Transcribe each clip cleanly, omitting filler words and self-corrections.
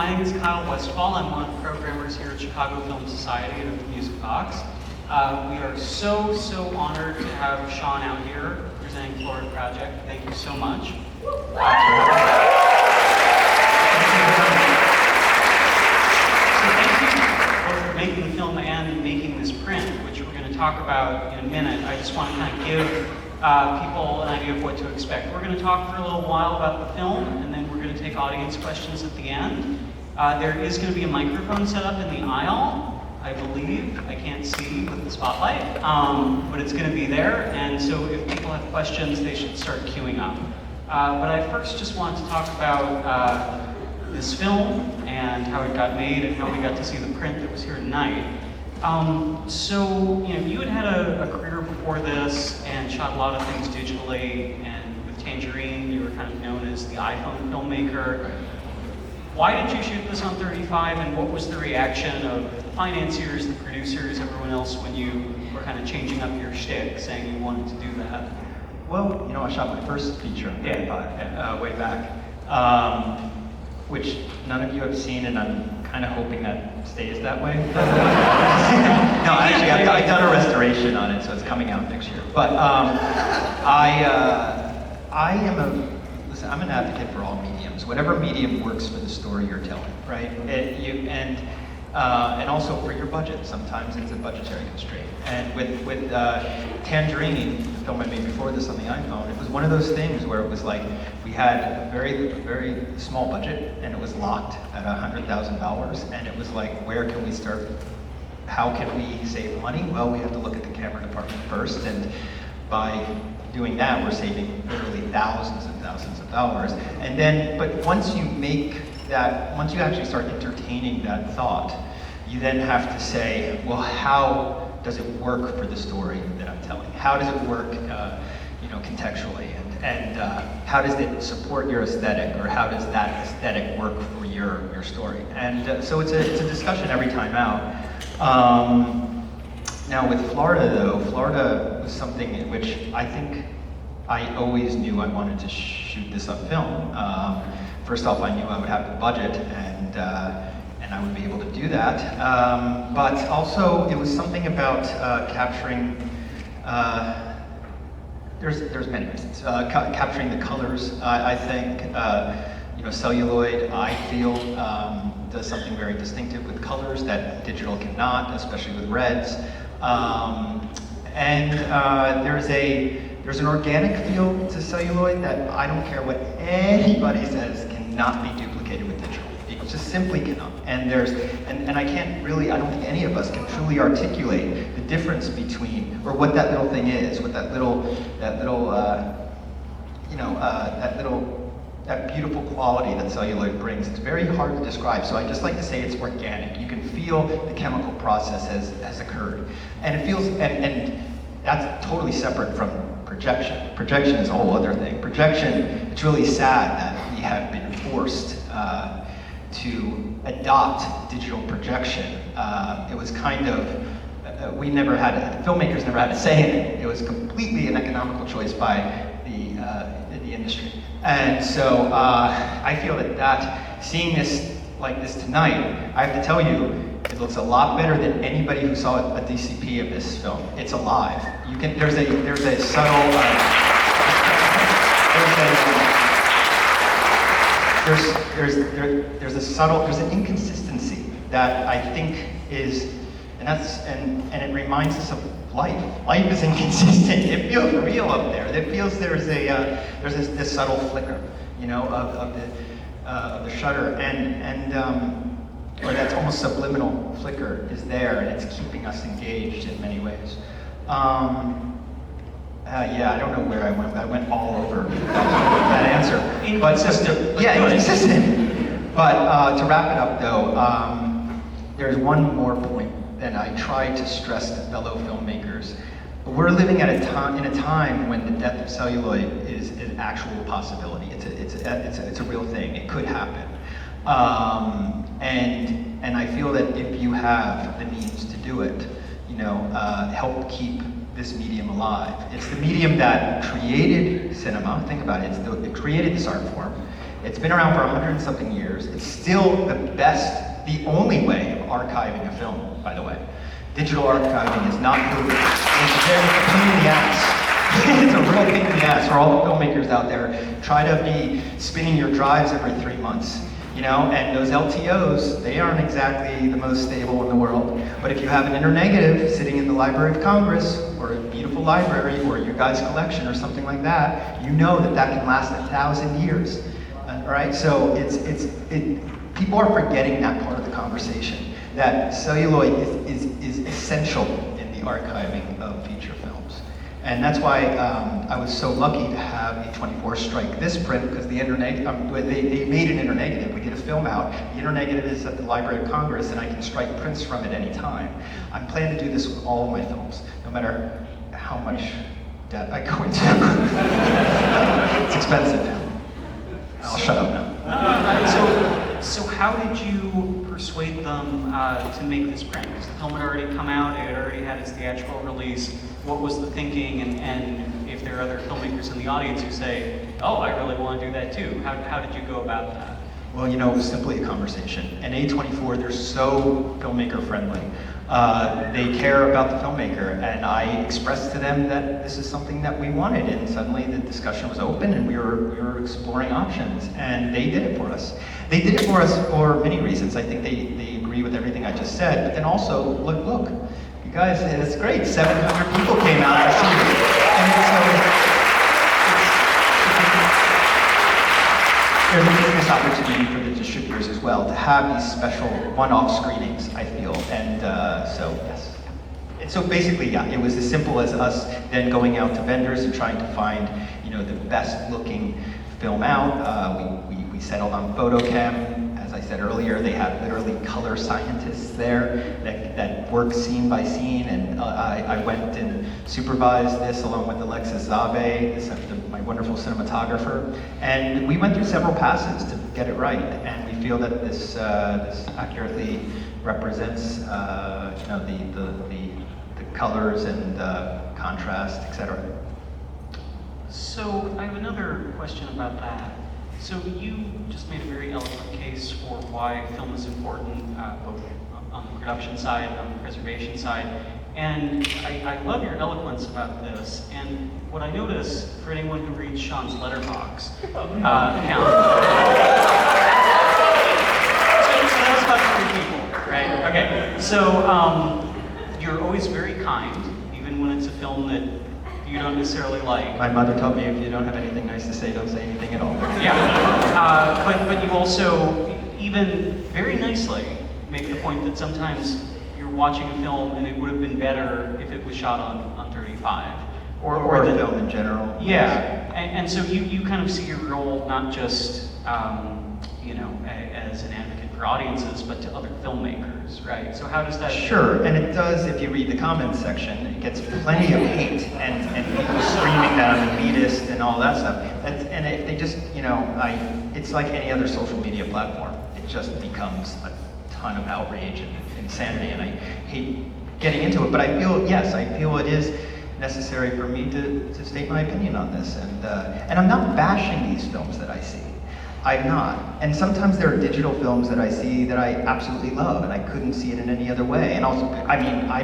My name is Kyle Westfall. I'm one of the programmers here at Chicago Film Society of the Music Box. We are so honored to have Sean out here presenting Florida Project. Thank you so much. For making the film and making this print, which we're going to talk about in a minute. I just want to kind of give people an idea of what to expect. We're going to talk for a little while about the film, and then we're going to take audience questions at the end. There is going to be a microphone set up in the aisle, I believe. I can't see with the spotlight, but it's going to be there. And so if people have questions, they should start queuing up. But I first just want to talk about this film and how it got made and how we got to see the print that was here tonight. So, you know, you had a career before this and shot a lot of things digitally, and with Tangerine, you were kind of known as the iPhone filmmaker. Why did you shoot this on 35, and what was the reaction of the financiers, the producers, everyone else when you were kind of changing up your shtick, saying you wanted to do that? Well, you know, I shot my first feature on 35 way back, which none of you have seen, and I'm kind of hoping that stays that way. No, actually, I've done a restoration on it, so it's coming out next year. But I'm an advocate for all mediums. Whatever medium works for the story you're telling, right? And also for your budget. Sometimes it's a budgetary constraint. And with Tangerine, the film I made before this on the iPhone, it was one of those things where it was like we had a very small budget, and it was locked at $100,000, and it was like, where can we start? How can we save money? Well, we have to look at the camera department first, and by doing that, we're saving literally thousands and thousands of dollars. And then, but once you make that, once you actually start entertaining that thought, you then have to say, well, how does it work for the story that I'm telling? How does it work, contextually? And how does it support your aesthetic, or how does that aesthetic work for your story? And so it's a discussion every time out. Now with Florida though, Florida was something in which I think I always knew I wanted to shoot this on film. First off, I knew I would have the budget, and I would be able to do that. But also, it was something about capturing. There's many reasons. Capturing the colors, I think. Celluloid, I feel, does something very distinctive with colors that digital cannot, especially with reds. There's an organic feel to celluloid that I don't care what anybody says cannot be duplicated with digital. It just simply cannot. And I can't really, I don't think any of us can truly articulate the difference between, or what that little thing is, what that beautiful quality that celluloid brings. It's very hard to describe, so I just like to say it's organic. You can feel the chemical process has occurred. And it feels, and that's totally separate from projection. Projection is a whole other thing. Projection, it's really sad that we have been forced to adopt digital projection. It was kind of, the filmmakers never had a say in it. It was completely an economical choice by the industry. And so I feel that seeing this like this tonight, I have to tell you, it looks a lot better than anybody who saw a DCP of this film. It's alive. There's a subtle, there's an inconsistency that I think is, and it reminds us of life. Life is inconsistent. It feels real up there. It feels there's this subtle flicker, of the shutter, or that's almost subliminal flicker is there, and it's keeping us engaged in many ways. I don't know where I went, but I went all over that answer. But just inconsistent. But to wrap it up though, there's one more point that I try to stress to fellow filmmakers. We're living at in a time when the death of celluloid is an actual possibility. It's a real thing. It could happen. And I feel that if you have the means to do it, help keep this medium alive. It's the medium that created cinema. Think about it. It created this art form. It's been around for 100 and something years. It's still the best, the only way of archiving a film, by the way. Digital archiving is not proven. It's a pain in the ass. It's a real pain in the ass for all the filmmakers out there. Try to be spinning your drives every 3 months. You know, and those LTOs, they aren't exactly the most stable in the world. But if you have an internegative sitting in the Library of Congress, or a beautiful library, or your guys' collection, or something like that, you know that that can last 1,000 years. All right, so people are forgetting that part of the conversation, that celluloid is essential in the archiving of feature films. And that's why I was so lucky to have A24 strike this print, because the they made an internegative. We did a film out. The internegative is at the Library of Congress, and I can strike prints from it any time. I'm planning to do this with all of my films, no matter how much debt I go into. It's expensive now. I'll shut up now. So how did you persuade them to make this print? Because the film had already come out, it had already had its theatrical release. What was the thinking, and if there are other filmmakers in the audience who say, oh, I really want to do that too, how did you go about that? Well, you know, it was simply a conversation. And A24, they're so filmmaker friendly. They care about the filmmaker, and I expressed to them that this is something that we wanted, and suddenly the discussion was open, and we were exploring options, and they did it for us. They did it for us for many reasons. I think they agree with everything I just said, but then also, look, you guys, it's great. 700 people came out to see it. And there's a business opportunity for the distributors as well to have these special one-off screenings, I feel. And so, yes. And so basically, yeah, it was as simple as us then going out to vendors and trying to find, you know, the best looking film out. We settled on Photochem. As I said earlier, they have literally color scientists there that work scene by scene, and I went and supervised this along with Alexis Zabe, my wonderful cinematographer, and we went through several passes to get it right, and we feel that this accurately represents you know, the colors and contrast, etc. So I have another question about that. So you just made a very eloquent case for why film is important, both on the production side and on the preservation side. And I love your eloquence about this. And what I notice, for anyone who reads Sean's Letterboxd account, so that was about 3 people, right? Okay, so you're always very kind, even when it's a film that you don't necessarily like. My mother taught me if you don't have anything nice to say, don't say anything at all. Yeah, but you also, even very nicely, make the point that sometimes you're watching a film and it would have been better if it was shot on 35. Or the film in general. Yeah, and so you kind of see your role not just, you know, as an advocate for audiences, but to other filmmakers, right? So how does that... Sure, and it does, if you read the comments section, it gets plenty of hate and people screaming that I'm elitist and all that stuff. And they just, you know, it's like any other social media platform. It just becomes a ton of outrage and insanity, and I hate getting into it, but I feel it is necessary for me to state my opinion on this. And I'm not bashing these films that I see. I'm not. And sometimes there are digital films that I see that I absolutely love, and I couldn't see it in any other way. And also, I mean, I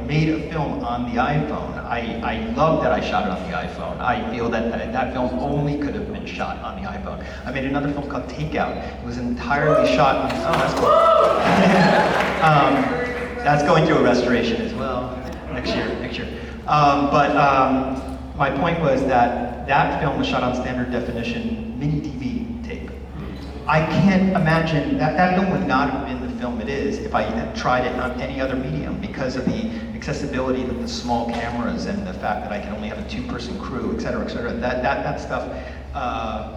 made a film on the iPhone. I love that I shot it on the iPhone. I feel that film only could have been shot on the iPhone. I made another film called Takeout. It was entirely shot on, that's cool. That's going through a restoration as well, next year. My point was that film was shot on standard definition mini DV tape. I can't imagine that film would not have been the film it is if I had tried it on any other medium, because of the accessibility of the small cameras and the fact that I can only have a 2-person crew, et cetera, et cetera. That stuff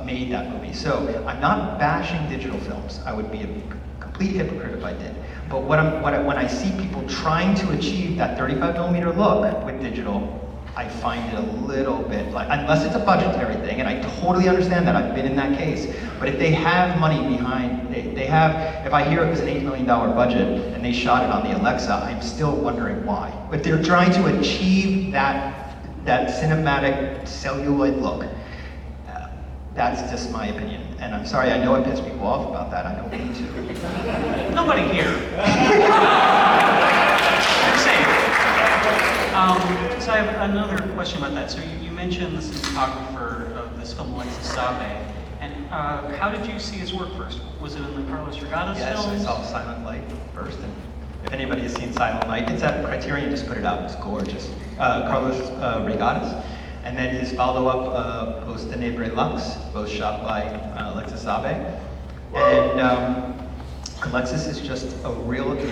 made that movie. So I'm not bashing digital films. I would be a complete hypocrite if I did. But when I see people trying to achieve that 35mm look with digital, I find it a little bit like, unless it's a budgetary thing, and I totally understand that, I've been in that case, but if they have money behind, if I hear it was an $8 million budget and they shot it on the Alexa, I'm still wondering why. If they're trying to achieve that cinematic celluloid look, That's just my opinion. And I'm sorry, I know I piss people off about that. I don't mean to. Nobody here. You're safe. So I have another question about that. So you mentioned the cinematographer of this film, Alexis Sabe. And how did you see his work first? Was it in the Carlos Regadas Yes, I films? saw Silent Light first. And if anybody has seen Silent Light, it's at Criterion, just put it out. It's gorgeous. Carlos Regadas. And then his follow-up, Post Tenebre Lux, both shot by Alexis Sabe. And Alexis is just a real, he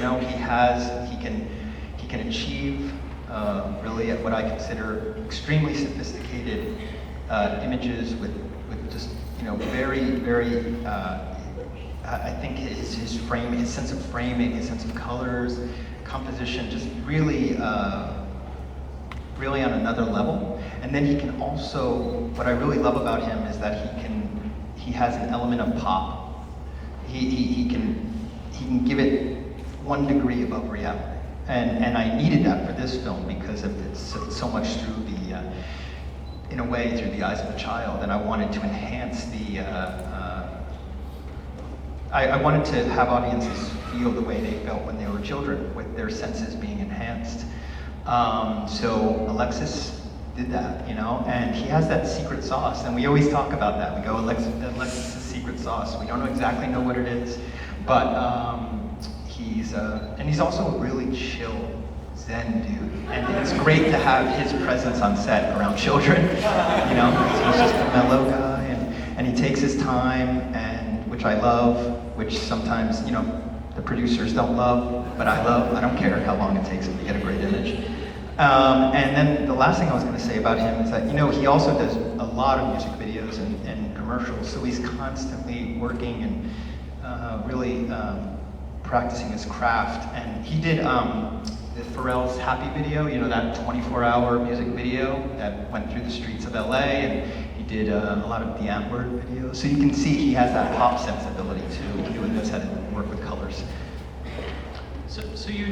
can achieve really at what I consider extremely sophisticated images with just, very, very, I think his frame, his sense of framing, his sense of colors, composition, just really, really on another level. And then he can also, what I really love about him is that he has an element of pop. He can give it 1 degree above reality. And I needed that for this film because it's so much through the, in a way, through the eyes of a child. And I wanted to enhance the, I wanted to have audiences feel the way they felt when they were children, with their senses being enhanced. So Alexis did that, and he has that secret sauce, and we always talk about that. We go, Alexis' secret sauce. We don't exactly know what it is, but he's also a really chill, zen dude, and it's great to have his presence on set around children, he's just a mellow guy, and he takes his time, and which I love, which sometimes, the producers don't love, but I love. I don't care how long it takes him to get a great image. And then the last thing I was going to say about him is that, he also does a lot of music videos and commercials, so he's constantly working and really practicing his craft. And he did the Pharrell's Happy video, that 24-hour music video that went through the streets of LA, and he did a lot of the N-word videos. So you can see he has that pop sensibility too. He really knows how to work with colors. So you